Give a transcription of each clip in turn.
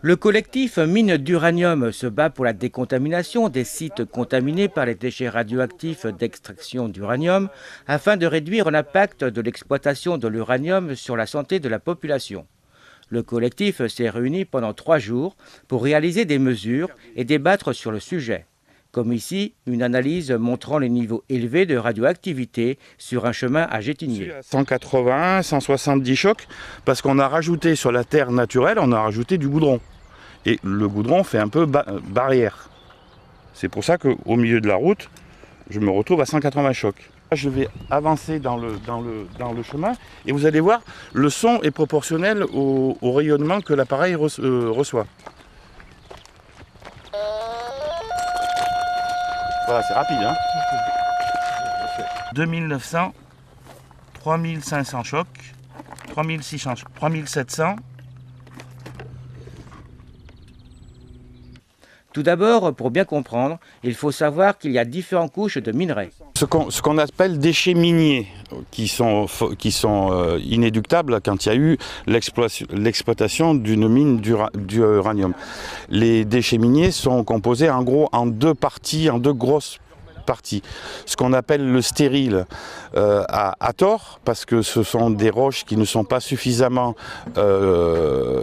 Le collectif Mines d'Uranium se bat pour la décontamination des sites contaminés par les déchets radioactifs d'extraction d'uranium afin de réduire l'impact de l'exploitation de l'uranium sur la santé de la population. Le collectif s'est réuni pendant 3 jours pour réaliser des mesures et débattre sur le sujet. Comme ici, une analyse montrant les niveaux élevés de radioactivité sur un chemin à Gétigné. 180, 170 chocs, parce qu'on a rajouté sur la terre naturelle, on a rajouté du goudron. Et le goudron fait un peu barrière. C'est pour ça qu'au milieu de la route, je me retrouve à 180 chocs. Je vais avancer dans le chemin et vous allez voir, le son est proportionnel au rayonnement que l'appareil reçoit. Voilà, c'est rapide, hein. 2900, 3500 chocs, 3600, 3700. Tout d'abord, pour bien comprendre, il faut savoir qu'il y a différentes couches de minerais. Ce qu'on appelle déchets miniers, qui sont inéductables quand il y a eu l'exploitation d'une mine d'uranium. Les déchets miniers sont composés en gros en 2 parties, en 2 grosses parties. Ce qu'on appelle le stérile à tort, parce que ce sont des roches qui ne sont pas suffisamment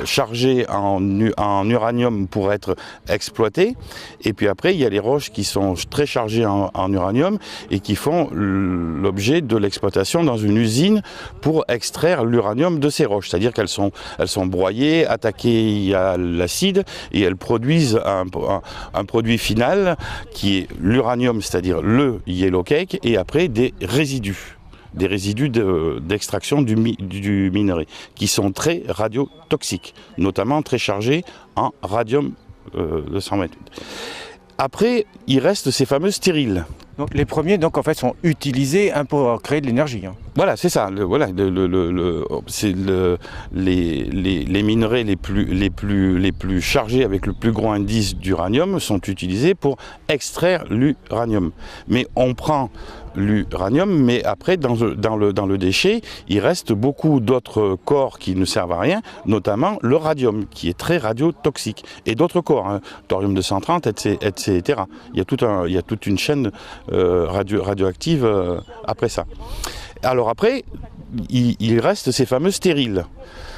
chargées en uranium pour être exploitées. Et puis après, il y a les roches qui sont très chargées en uranium et qui font l'objet de l'exploitation dans une usine pour extraire l'uranium de ces roches. C'est-à-dire qu'elles sont broyées, attaquées à l'acide et elles produisent un produit final qui est l'uranium, c'est-à-dire le yellow cake, et après des résidus d'extraction du minerai, qui sont très radiotoxiques, notamment très chargés en radium 228. Après, il reste ces fameux stériles. Donc les premiers, donc en fait, sont utilisés pour créer de l'énergie. Voilà, c'est ça. C'est les minerais les plus chargés avec le plus gros indice d'uranium sont utilisés pour extraire l'uranium. Mais on prend l'uranium, mais après dans le déchet, il reste beaucoup d'autres corps qui ne servent à rien, notamment le radium, qui est très radiotoxique, et d'autres corps, hein, thorium 230, etc. Il y a toute une chaîne radioactive après ça. Alors après, il reste ces fameux stériles,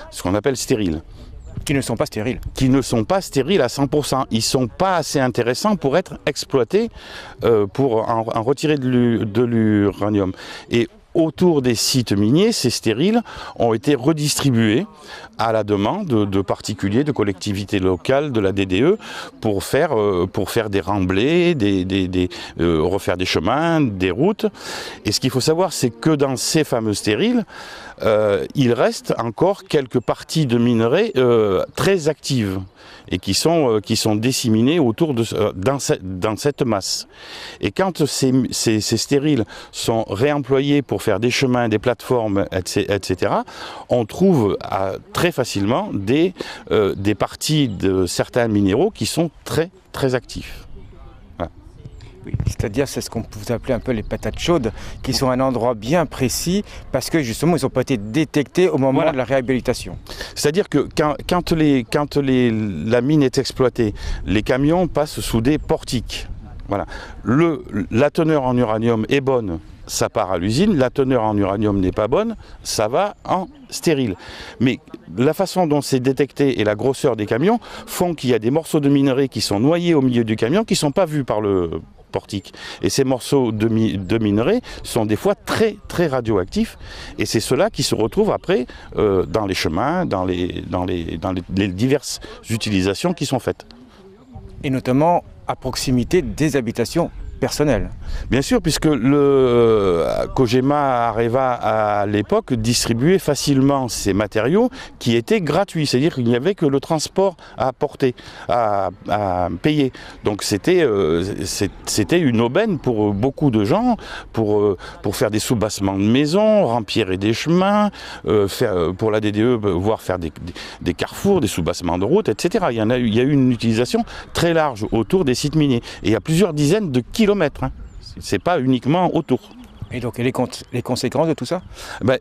ce qu'on appelle stériles. Qui ne sont pas stériles. Qui ne sont pas stériles à 100%. Ils ne sont pas assez intéressants pour être exploités, pour en retirer de l'uranium. Et autour des sites miniers, ces stériles ont été redistribués à la demande de particuliers, de collectivités locales, de la DDE, pour faire des remblais, refaire des chemins, des routes. Et ce qu'il faut savoir, c'est que dans ces fameux stériles, il reste encore quelques parties de minerais très actives et qui sont disséminées autour dans cette masse. Et quand ces stériles sont réemployés pour faire des chemins, des plateformes, etc., on trouve très facilement des parties de certains minéraux qui sont très, très actifs. Oui, c'est-à-dire c'est ce qu'on peut appeler un peu les patates chaudes, qui sont à un endroit bien précis parce que justement ils n'ont pas été détectés au moment de la réhabilitation. C'est-à-dire que quand la mine est exploitée, les camions passent sous des portiques. Voilà. La teneur en uranium est bonne, ça part à l'usine. La teneur en uranium n'est pas bonne, ça va en stérile. Mais la façon dont c'est détecté et la grosseur des camions font qu'il y a des morceaux de minerais qui sont noyés au milieu du camion qui ne sont pas vus par le portique. Et ces morceaux de minerais sont des fois très très radioactifs, et c'est ceux-là qui se retrouvent après dans les chemins, dans les diverses utilisations qui sont faites. Et notamment à proximité des habitations personnelles. Bien sûr, puisque Cogema Areva à l'époque distribuait facilement ces matériaux qui étaient gratuits, c'est-à-dire qu'il n'y avait que le transport à porter, à payer. Donc c'était une aubaine pour beaucoup de gens, pour faire des soubassements de maisons, remplir des chemins, pour la DDE, voire faire des carrefours, des soubassements de routes, etc. Il y a eu une utilisation très large autour des sites miniers. Et il y a plusieurs dizaines de kilomètres. Hein. C'est pas uniquement autour. Et donc les conséquences de tout ça?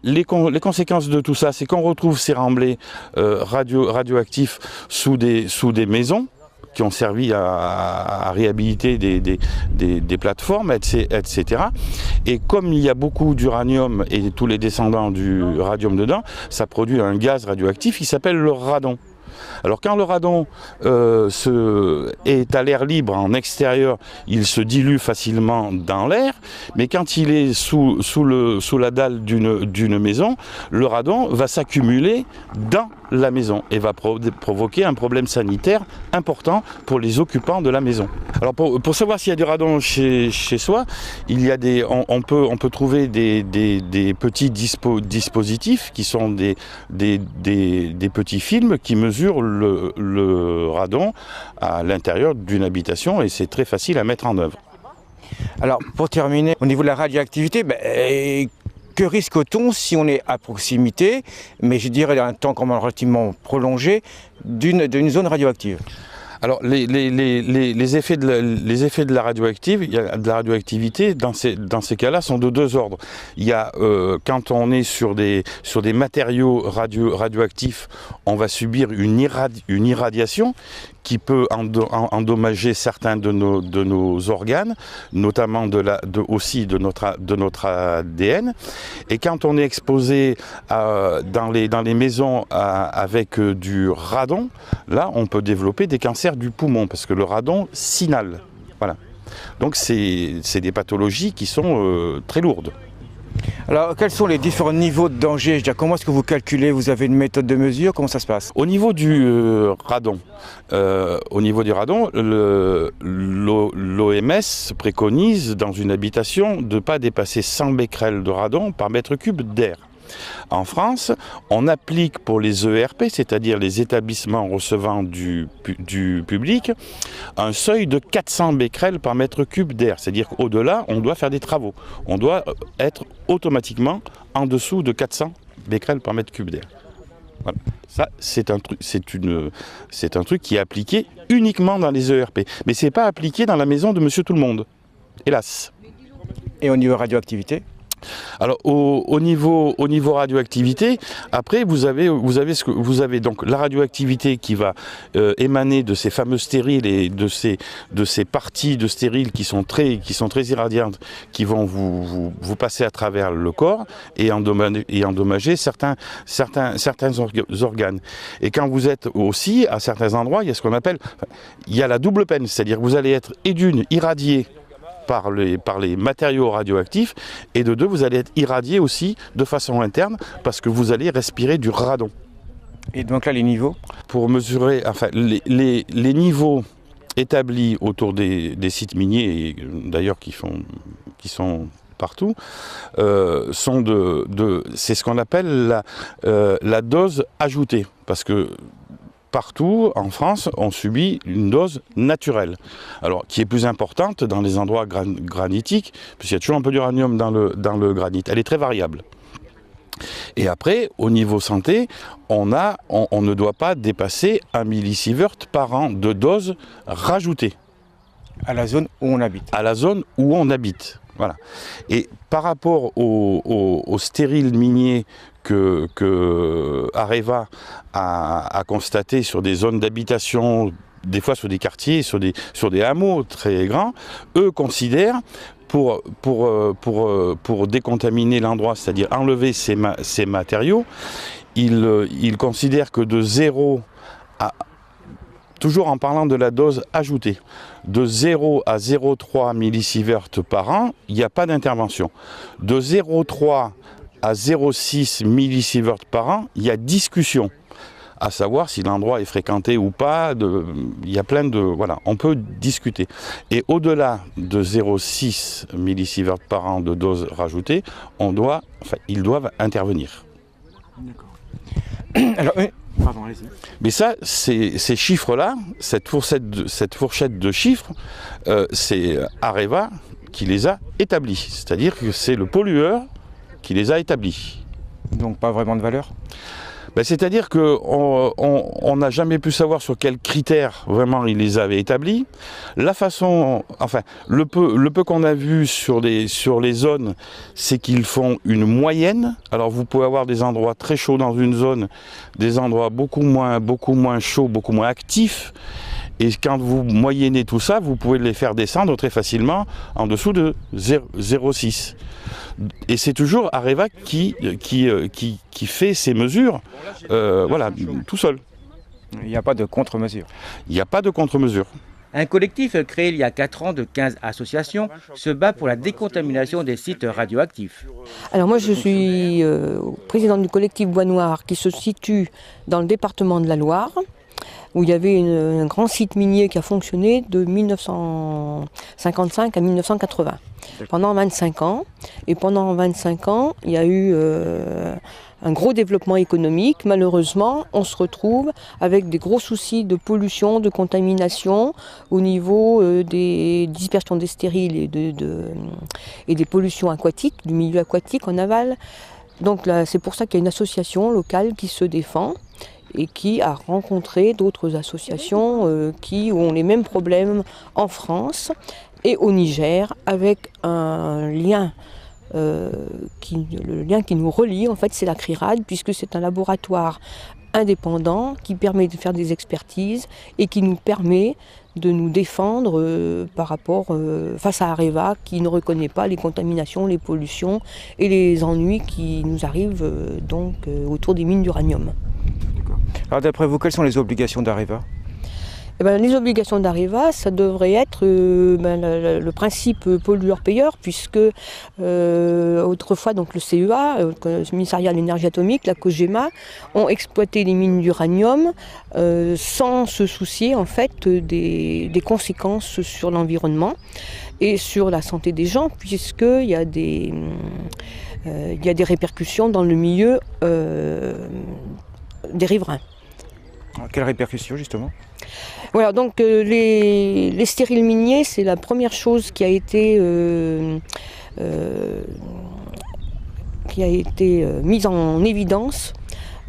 Les conséquences de tout ça, c'est qu'on retrouve ces remblais radioactifs sous des maisons qui ont servi à réhabiliter des plateformes, etc. Et comme il y a beaucoup d'uranium et tous les descendants du radium dedans, ça produit un gaz radioactif qui s'appelle le radon. Alors quand le radon est à l'air libre en extérieur, il se dilue facilement dans l'air, mais quand il est sous la dalle d'une maison, le radon va s'accumuler dans la maison et va provoquer un problème sanitaire important pour les occupants de la maison. Alors pour savoir s'il y a du radon chez soi, il y a on peut trouver des petits dispositifs qui sont des petits films qui mesurent le radon à l'intérieur d'une habitation et c'est très facile à mettre en œuvre. Alors pour terminer, au niveau de la radioactivité, que risque-t-on si on est à proximité, mais je dirais un temps quand même relativement prolongé, d'une zone radioactive? Alors les effets de la radioactivité dans ces cas-là sont de deux ordres. Il y a quand on est sur des matériaux radioactifs, on va subir une irradiation qui peut endommager certains de nos organes, notamment aussi de notre ADN. Et quand on est exposé dans les maisons avec du radon, là on peut développer des cancers du poumon parce que le radon s'inhale. Voilà. Donc c'est des pathologies qui sont très lourdes. Alors, quels sont les différents niveaux de danger? Comment est-ce que vous calculez? Vous avez une méthode de mesure? Comment ça se passe? Au niveau du radon, l'OMS préconise dans une habitation de ne pas dépasser 100 becquerels de radon par mètre cube d'air. En France, on applique pour les ERP, c'est-à-dire les établissements recevant du public, un seuil de 400 becquerels par mètre cube d'air. C'est-à-dire qu'au-delà, on doit faire des travaux. On doit être automatiquement en dessous de 400 becquerels par mètre cube d'air. Voilà. Ça, c'est un truc qui est appliqué uniquement dans les ERP. Mais ce n'est pas appliqué dans la maison de Monsieur Tout-le-Monde, hélas. Et au niveau radioactivité? Alors au niveau radioactivité, après vous avez donc la radioactivité qui va émaner de ces fameux stériles et de ces parties de stériles qui sont très irradiantes, qui vont vous passer à travers le corps et endommager certains organes. Et quand vous êtes aussi à certains endroits, il y a la double peine, c'est-à-dire que vous allez être irradié par les matériaux radioactifs, et de deux, vous allez être irradié aussi de façon interne parce que vous allez respirer du radon. Et donc là, les niveaux? Pour mesurer, les niveaux établis autour des sites miniers, et d'ailleurs qui sont partout, c'est ce qu'on appelle la dose ajoutée, parce que partout en France, on subit une dose naturelle, alors qui est plus importante dans les endroits granitiques, puisqu'il y a toujours un peu d'uranium dans le granit. Elle est très variable. Et après, au niveau santé, on ne doit pas dépasser 1 millisievert par an de dose rajoutée. À la zone où on habite. À la zone où on habite. Voilà. Et par rapport aux stériles miniers que Areva a constaté sur des zones d'habitation, des fois sur des quartiers, sur des hameaux très grands, eux considèrent pour décontaminer l'endroit, c'est-à-dire enlever ces matériaux, ils considèrent que de 0 à, toujours en parlant de la dose ajoutée, de 0 à 0,3 millisievert par an, il n'y a pas d'intervention. De 0,3 à 0,6 millisievert par an, il y a discussion, à savoir si l'endroit est fréquenté ou pas. Il y a plein de... Voilà, on peut discuter. Et au-delà de 0,6 millisievert par an de dose rajoutée, ils doivent intervenir. D'accord. Alors, pardon, allez-y. Mais ça, ces chiffres-là, cette fourchette de chiffres, c'est Areva qui les a établis. C'est-à-dire que c'est le pollueur qui les a établis. Donc pas vraiment de valeur? C'est-à-dire qu'on n'a jamais pu savoir sur quels critères vraiment ils les avaient établis. La façon, enfin, le peu qu'on a vu sur les zones, c'est qu'ils font une moyenne. Alors vous pouvez avoir des endroits très chauds dans une zone, des endroits beaucoup moins chauds, beaucoup moins actifs. Et quand vous moyennez tout ça, vous pouvez les faire descendre très facilement en dessous de 0,6. Et c'est toujours Areva qui fait ces mesures, voilà, tout seul. Il n'y a pas de contre-mesure. Il n'y a pas de contre-mesure. Un collectif créé il y a 4 ans de 15 associations se bat pour la décontamination des sites radioactifs. Alors moi je suis présidente du collectif Bois Noir qui se situe dans le département de la Loire, où il y avait un grand site minier qui a fonctionné de 1955 à 1980, pendant 25 ans. Et pendant 25 ans, il y a eu un gros développement économique. Malheureusement, on se retrouve avec des gros soucis de pollution, de contamination au niveau des dispersions des stériles et des pollutions aquatiques, du milieu aquatique en aval. Donc là, c'est pour ça qu'il y a une association locale qui se défend et qui a rencontré d'autres associations qui ont les mêmes problèmes en France et au Niger, avec un lien, le lien qui nous relie, en fait, c'est la CRIRAD, puisque c'est un laboratoire indépendant qui permet de faire des expertises et qui nous permet de nous défendre par rapport face à Areva, qui ne reconnaît pas les contaminations, les pollutions et les ennuis qui nous arrivent autour des mines d'uranium. Alors d'après vous, quelles sont les obligations d'Areva ? Les obligations d'Areva, ça devrait être le principe pollueur-payeur, puisque autrefois donc le CEA, le Commissariat à l'énergie atomique, la COGEMA, ont exploité les mines d'uranium sans se soucier en fait des conséquences sur l'environnement et sur la santé des gens, puisqu'il y a des répercussions dans le milieu des riverains. Quelles répercussions justement ? Voilà, donc les stériles miniers, c'est la première chose qui a été mise en évidence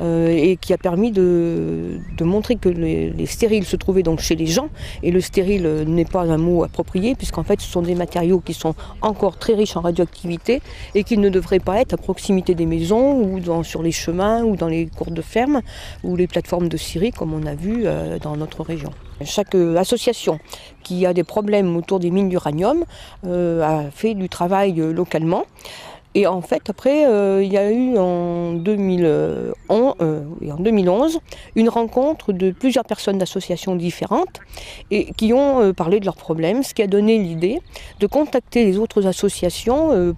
et qui a permis de montrer que les stériles se trouvaient donc chez les gens. Et le stérile n'est pas un mot approprié, puisqu'en fait ce sont des matériaux qui sont encore très riches en radioactivité et qui ne devraient pas être à proximité des maisons ou sur les chemins ou dans les cours de ferme ou les plateformes de scierie comme on a vu dans notre région. Chaque association qui a des problèmes autour des mines d'uranium a fait du travail localement. Et en fait, après, il y a eu en 2011 une rencontre de plusieurs personnes d'associations différentes et qui ont parlé de leurs problèmes, ce qui a donné l'idée de contacter les autres associations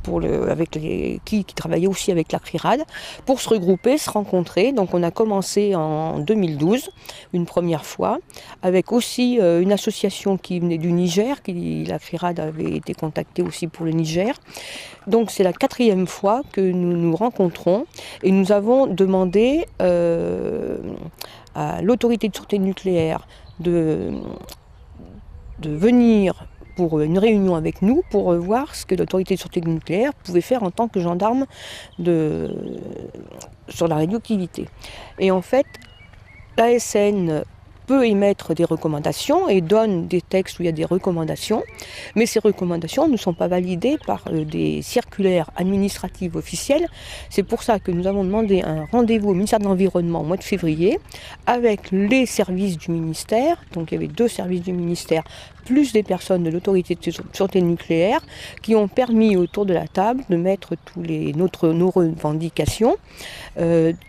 qui travaillaient aussi avec la CRIRAD pour se regrouper, se rencontrer. Donc on a commencé en 2012, une première fois, avec aussi une association qui venait du Niger, la CRIRAD avait été contactée aussi pour le Niger. Donc c'est la 4e fois que nous nous rencontrons et nous avons demandé à l'autorité de sûreté nucléaire de venir pour une réunion avec nous pour voir ce que l'autorité de sûreté nucléaire pouvait faire en tant que gendarme sur la radioactivité. Et en fait, l'ASN peut émettre des recommandations et donne des textes où il y a des recommandations, mais ces recommandations ne sont pas validées par des circulaires administratives officielles. C'est pour ça que nous avons demandé un rendez-vous au ministère de l'Environnement au mois de février avec les services du ministère, donc il y avait 2 services du ministère, plus des personnes de l'autorité de sûreté nucléaire qui ont permis autour de la table de mettre nos revendications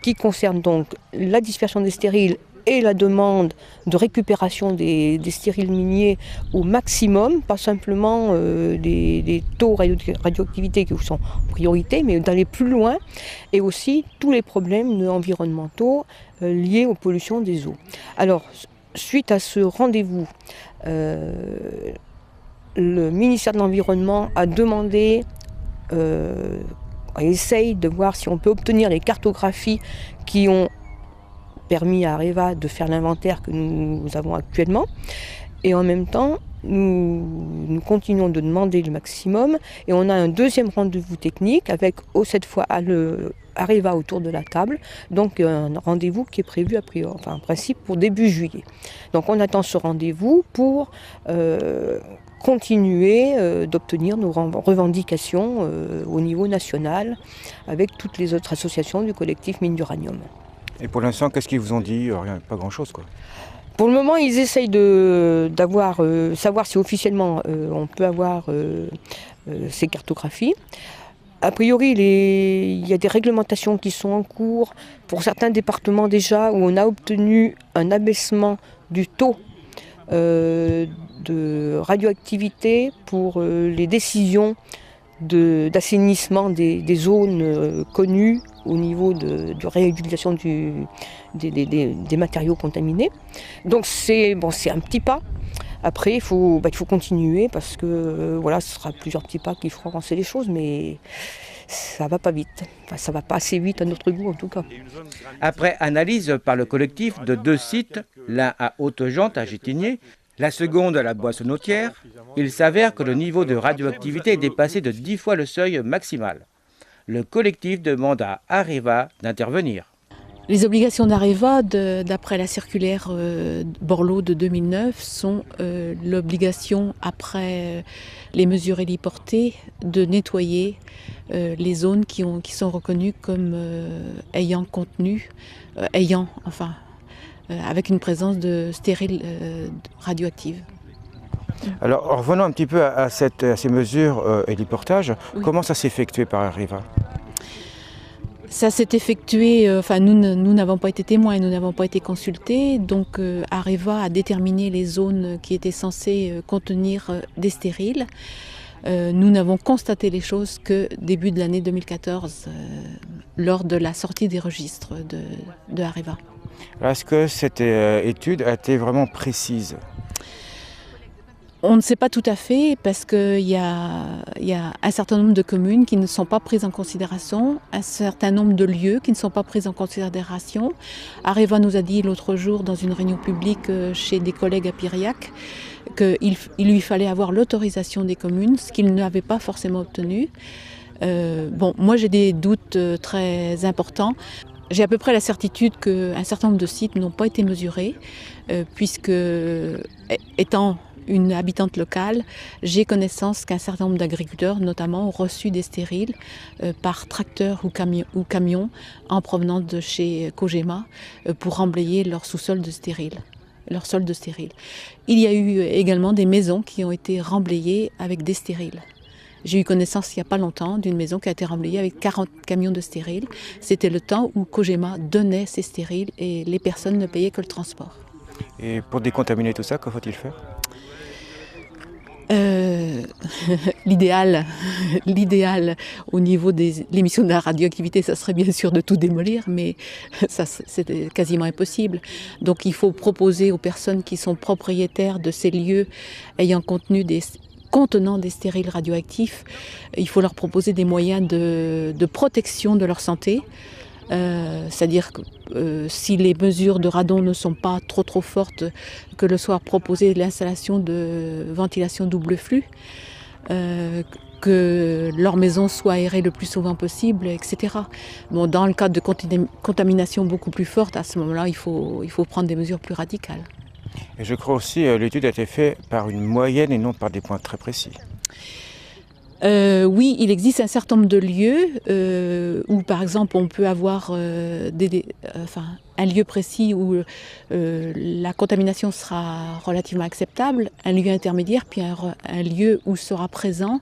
qui concernent donc la dispersion des stériles et la demande de récupération des stériles miniers au maximum, pas simplement des taux radioactivité qui sont en priorité, mais d'aller plus loin, et aussi tous les problèmes environnementaux liés aux pollutions des eaux. Alors, suite à ce rendez-vous, le ministère de l'Environnement a demandé, essaye de voir si on peut obtenir les cartographies qui ont permis à Areva de faire l'inventaire que nous avons actuellement. Et en même temps, nous continuons de demander le maximum et on a un deuxième rendez-vous technique avec cette fois Areva autour de la table, donc un rendez-vous qui est prévu en principe pour début juillet. Donc on attend ce rendez-vous pour continuer d'obtenir nos revendications au niveau national avec toutes les autres associations du collectif Mines d'Uranium. Et pour l'instant, qu'est-ce qu'ils vous ont dit? Rien, pas grand-chose, quoi. Pour le moment, ils essayent savoir si officiellement on peut avoir ces cartographies. A priori, il y a des réglementations qui sont en cours pour certains départements déjà où on a obtenu un abaissement du taux de radioactivité pour les décisions d'assainissement des zones connues au niveau de réutilisation des matériaux contaminés. Donc c'est un petit pas. Après, il faut continuer parce que ce sera plusieurs petits pas qui feront avancer les choses, mais ça va pas vite. Enfin, ça va pas assez vite à notre goût en tout cas. Après analyse par le collectif de 2 sites, l'un à Haute-Jante à Gétigné, la seconde à la Boissonnautière, il s'avère que le niveau de radioactivité est dépassé de 10 fois le seuil maximal. Le collectif demande à Areva d'intervenir. Les obligations d'Areva, d'après la circulaire Borloo de 2009, sont l'obligation, après les mesures héliportées, de nettoyer les zones qui sont reconnues comme ayant avec une présence de stériles radioactives. Alors revenons un petit peu à ces mesures héliportage. Oui. Comment ça s'est effectué par Areva? Ça s'est effectué, nous n'avons pas été témoins, nous n'avons pas été consultés, donc Areva a déterminé les zones qui étaient censées contenir des stériles. Nous n'avons constaté les choses que début de l'année 2014, lors de la sortie des registres de Areva. Est-ce que cette étude a été vraiment précise? On ne sait pas tout à fait parce qu'il y a un certain nombre de communes qui ne sont pas prises en considération, un certain nombre de lieux qui ne sont pas pris en considération. Areva nous a dit l'autre jour dans une réunion publique chez des collègues à Piriac qu'il lui fallait avoir l'autorisation des communes, ce qu'il n'avait pas forcément obtenu. Moi j'ai des doutes très importants. J'ai à peu près la certitude qu'un certain nombre de sites n'ont pas été mesurés, puisque étant une habitante locale, j'ai connaissance qu'un certain nombre d'agriculteurs, notamment, ont reçu des stériles par tracteur ou camion en provenance de chez Cogema pour remblayer leur sous-sol de stériles, leur sol de stériles. Il y a eu également des maisons qui ont été remblayées avec des stériles. J'ai eu connaissance il n'y a pas longtemps d'une maison qui a été remblayée avec 40 camions de stériles. C'était le temps où Cogema donnait ces stériles et les personnes ne payaient que le transport. Et pour décontaminer tout ça, que faut-il faire? L'idéal au niveau de l'émission de la radioactivité, ça serait bien sûr de tout démolir, mais ça c'est quasiment impossible. Donc il faut proposer aux personnes qui sont propriétaires de ces lieux contenant des stériles radioactifs, il faut leur proposer des moyens de protection de leur santé. C'est-à-dire que si les mesures de radon ne sont pas trop fortes, que le soit proposé l'installation de ventilation double flux, que leur maison soit aérée le plus souvent possible, etc. Dans le cas de contamination beaucoup plus forte, à ce moment-là, il faut prendre des mesures plus radicales. Et je crois aussi que l'étude a été faite par une moyenne et non par des points très précis. Oui, il existe un certain nombre de lieux où, par exemple, on peut avoir un lieu précis où la contamination sera relativement acceptable, un lieu intermédiaire, puis un lieu où sera présent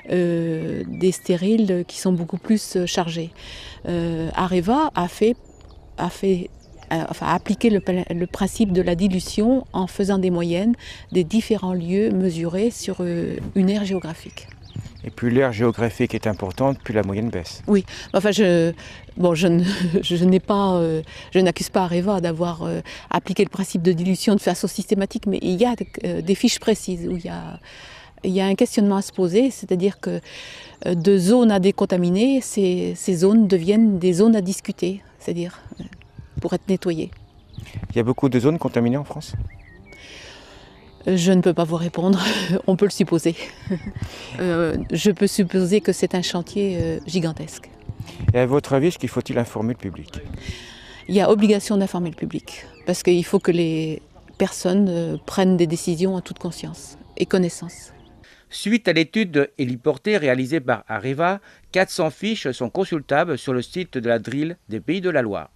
des stériles qui sont beaucoup plus chargés. Areva a appliqué le principe de la dilution en faisant des moyennes des différents lieux mesurés sur une aire géographique. Et plus l'aire géographique est importante, plus la moyenne baisse. Oui, je n'accuse pas Areva d'avoir appliqué le principe de dilution de façon systématique, mais il y a des fiches précises où il y a un questionnement à se poser, c'est-à-dire que de zones à décontaminer, ces zones deviennent des zones à discuter, c'est-à-dire pour être nettoyées. Il y a beaucoup de zones contaminées en France ? Je ne peux pas vous répondre, on peut le supposer. Je peux supposer que c'est un chantier gigantesque. Et à votre avis, est-ce qu'il faut-il informer le public? Il y a obligation d'informer le public, parce qu'il faut que les personnes prennent des décisions en toute conscience et connaissance. Suite à l'étude héliportée réalisée par Areva, 400 fiches sont consultables sur le site de la DRIL des Pays de la Loire,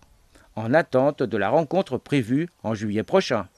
en attente de la rencontre prévue en juillet prochain.